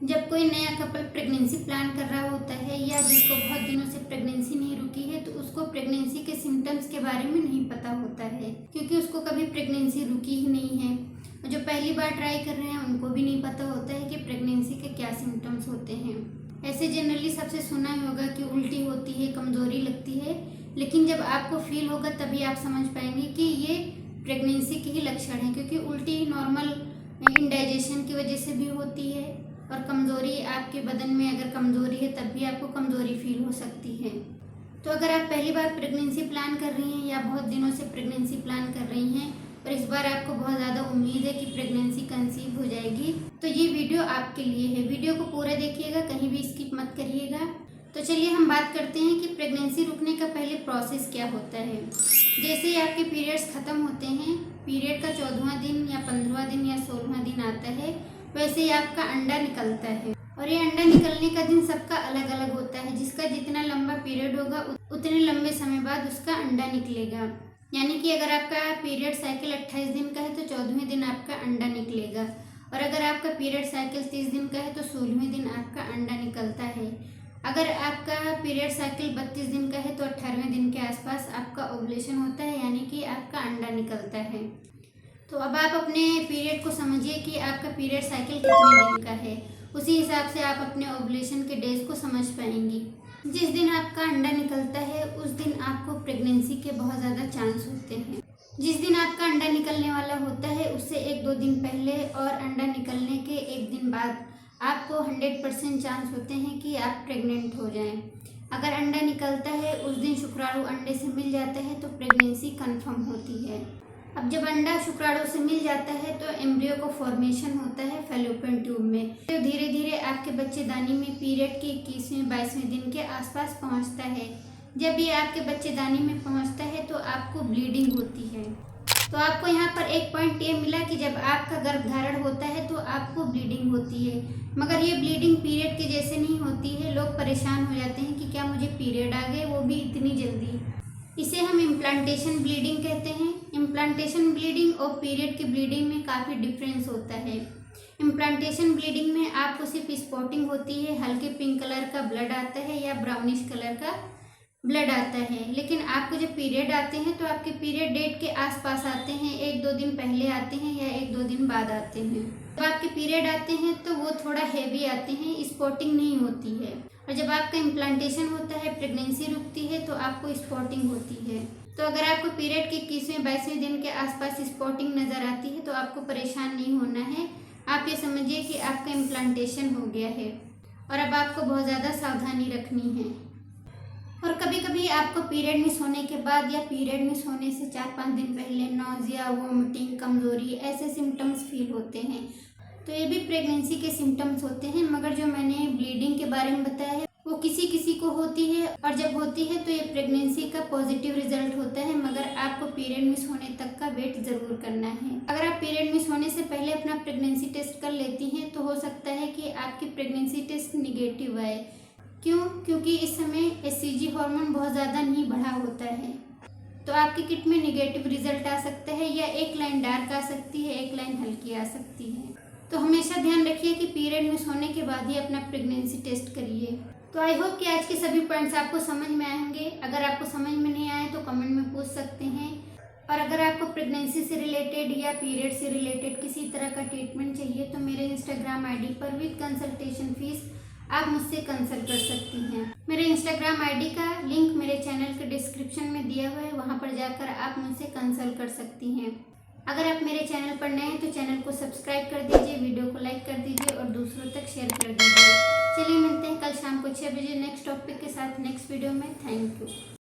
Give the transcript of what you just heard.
जब कोई नया कपल प्रेगनेंसी प्लान कर रहा होता है या जिसको बहुत दिनों से प्रेगनेंसी नहीं रुकी है तो उसको प्रेगनेंसी के सिम्टम्स के बारे में नहीं पता होता है, क्योंकि उसको कभी प्रेगनेंसी रुकी ही नहीं है। और जो पहली बार ट्राई कर रहे हैं उनको भी नहीं पता होता है कि प्रेगनेंसी के क्या सिम्टम्स होते हैं। ऐसे जनरली सबसे सुना ही होगा कि उल्टी होती है, कमज़ोरी लगती है, लेकिन जब आपको फील होगा तभी आप समझ पाएंगे कि ये प्रेगनेंसी के ही लक्षण हैं, क्योंकि उल्टी नॉर्मल इंडाइजेशन की वजह से भी होती है और कमज़ोरी आपके बदन में अगर कमज़ोरी है तब भी आपको कमज़ोरी फील हो सकती है। तो अगर आप पहली बार प्रेगनेंसी प्लान कर रही हैं या बहुत दिनों से प्रेगनेंसी प्लान कर रही हैं और इस बार आपको बहुत ज़्यादा उम्मीद है कि प्रेगनेंसी कंसीव हो जाएगी, तो ये वीडियो आपके लिए है। वीडियो को पूरा देखिएगा, कहीं भी स्किप मत करिएगा। तो चलिए हम बात करते हैं कि प्रेगनेंसी रुकने का पहले प्रोसेस क्या होता है। जैसे ही आपके पीरियड्स ख़त्म होते हैं, पीरियड का 14वां दिन या 15वां दिन या 16वां दिन आता है, वैसे ही आपका अंडा निकलता है। और ये अंडा निकलने का दिन सबका अलग अलग होता है। जिसका जितना लंबा पीरियड होगा उतने लंबे समय बाद उसका अंडा निकलेगा। यानी कि अगर आपका पीरियड साइकिल 28 दिन का है तो 14वें दिन आपका अंडा निकलेगा, और अगर आपका पीरियड साइकिल 30 दिन का है तो 16वें दिन आपका अंडा निकलता है। अगर आपका पीरियड साइकिल 32 दिन का है तो 18वें दिन के आसपास आपका ओवुलेशन होता है, यानी कि आपका अंडा निकलता है। तो अब आप अपने पीरियड को समझिए कि आपका पीरियड साइकिल कितने दिन का है, उसी हिसाब से आप अपने ओवुलेशन के डेज को समझ पाएंगी। जिस दिन आपका अंडा निकलता है उस दिन आपको प्रेगनेंसी के बहुत ज़्यादा चांस होते हैं। जिस दिन आपका अंडा निकलने वाला होता है उससे 1-2 दिन पहले और अंडा निकलने के 1 दिन बाद आपको 100% चांस होते हैं कि आप प्रेग्नेंट हो जाएं। अगर अंडा निकलता है उस दिन शुक्राणु अंडे से मिल जाता है तो प्रेगनेंसी कंफर्म होती है। अब जब अंडा शुक्राणु से मिल जाता है तो एम्ब्रियो को फॉर्मेशन होता है फैलोपियन ट्यूब में। तो धीरे धीरे आपके बच्चेदानी में पीरियड के 21वें-22वें दिन के आसपास पहुंचता है। जब ये आपके बच्चेदानी में पहुंचता है तो आपको ब्लीडिंग होती है। तो आपको यहाँ पर एक पॉइंट ये मिला कि जब आपका गर्भधारण होता है तो आपको ब्लीडिंग होती है, मगर ये ब्लीडिंग पीरियड के जैसे नहीं होती है। लोग परेशान हो जाते हैं कि क्या मुझे पीरियड आ गए, वो भी इतनी जल्दी। इसे हम इम्प्लांटेशन ब्लीडिंग कहते हैं। इम्प्लांटेशन ब्लीडिंग और पीरियड की ब्लीडिंग में काफ़ी डिफरेंस होता है। इम्प्लांटेशन ब्लीडिंग में आपको सिर्फ स्पॉटिंग होती है, हल्के पिंक कलर का ब्लड आता है या ब्राउनिश कलर का ब्लड आता है। लेकिन आपको जब पीरियड आते हैं तो आपके पीरियड डेट के आसपास आते हैं, 1-2 दिन पहले आते हैं या 1-2 दिन बाद आते हैं। जब आपके पीरियड आते हैं तो वो थोड़ा हैवी आते हैं, स्पॉटिंग नहीं होती है। और जब आपका इम्प्लांटेशन होता है, प्रेगनेंसी रुकती है, तो आपको स्पॉटिंग होती है। तो अगर आपको पीरियड के 21वें-22वें दिन के आसपास स्पॉटिंग नज़र आती है तो आपको परेशान नहीं होना है। आप ये समझिए कि आपका इम्प्लांटेशन हो गया है और अब आपको बहुत ज़्यादा सावधानी रखनी है। और कभी कभी आपको पीरियड मिस होने के बाद या पीरियड मिस होने से 4-5 दिन पहले नौजिया, वोमिटिंग, कमज़ोरी ऐसे सिम्टम्स फील होते हैं। तो ये भी प्रेगनेंसी के सिम्टम्स होते हैं, मगर जो मैंने ब्लीडिंग के बारे में बताया है वो किसी किसी को होती है, और जब होती है तो ये प्रेगनेंसी का पॉजिटिव रिजल्ट होता है। मगर आपको पीरियड मिस होने तक का वेट ज़रूर करना है। अगर आप पीरियड मिस होने से पहले अपना प्रेगनेंसी टेस्ट कर लेती हैं तो हो सकता है कि आपकी प्रेगनेंसी टेस्ट निगेटिव आए। क्यों? क्योंकि इस समय HCG हार्मोन बहुत ज़्यादा नहीं बढ़ा होता है। तो आपकी किट में निगेटिव रिजल्ट आ सकता है, या एक लाइन डार्क आ सकती है, एक लाइन हल्की आ सकती है। तो हमेशा ध्यान रखिए कि पीरियड मिस होने के बाद ही अपना प्रेगनेंसी टेस्ट करिए। तो आई होप कि आज के सभी पॉइंट्स आपको समझ में आएंगे। अगर आपको समझ में नहीं आए तो कमेंट में पूछ सकते हैं। और अगर आपको प्रेगनेंसी से रिलेटेड या पीरियड से रिलेटेड किसी तरह का ट्रीटमेंट चाहिए तो मेरे इंस्टाग्राम ID पर विद कंसल्टेशन फीस आप मुझसे कंसल्ट कर सकती हैं। मेरे इंस्टाग्राम ID का लिंक मेरे चैनल के डिस्क्रिप्शन में दिया हुआ है, वहाँ पर जाकर आप मुझसे कंसल्ट कर सकती हैं। अगर आप मेरे चैनल पर नए हैं तो चैनल को सब्सक्राइब कर दीजिए, वीडियो को लाइक कर दीजिए और दूसरों तक शेयर कर दीजिए। चलिए मिलते हैं कल शाम को 6 बजे नेक्स्ट टॉपिक के साथ नेक्स्ट वीडियो में। Thank you.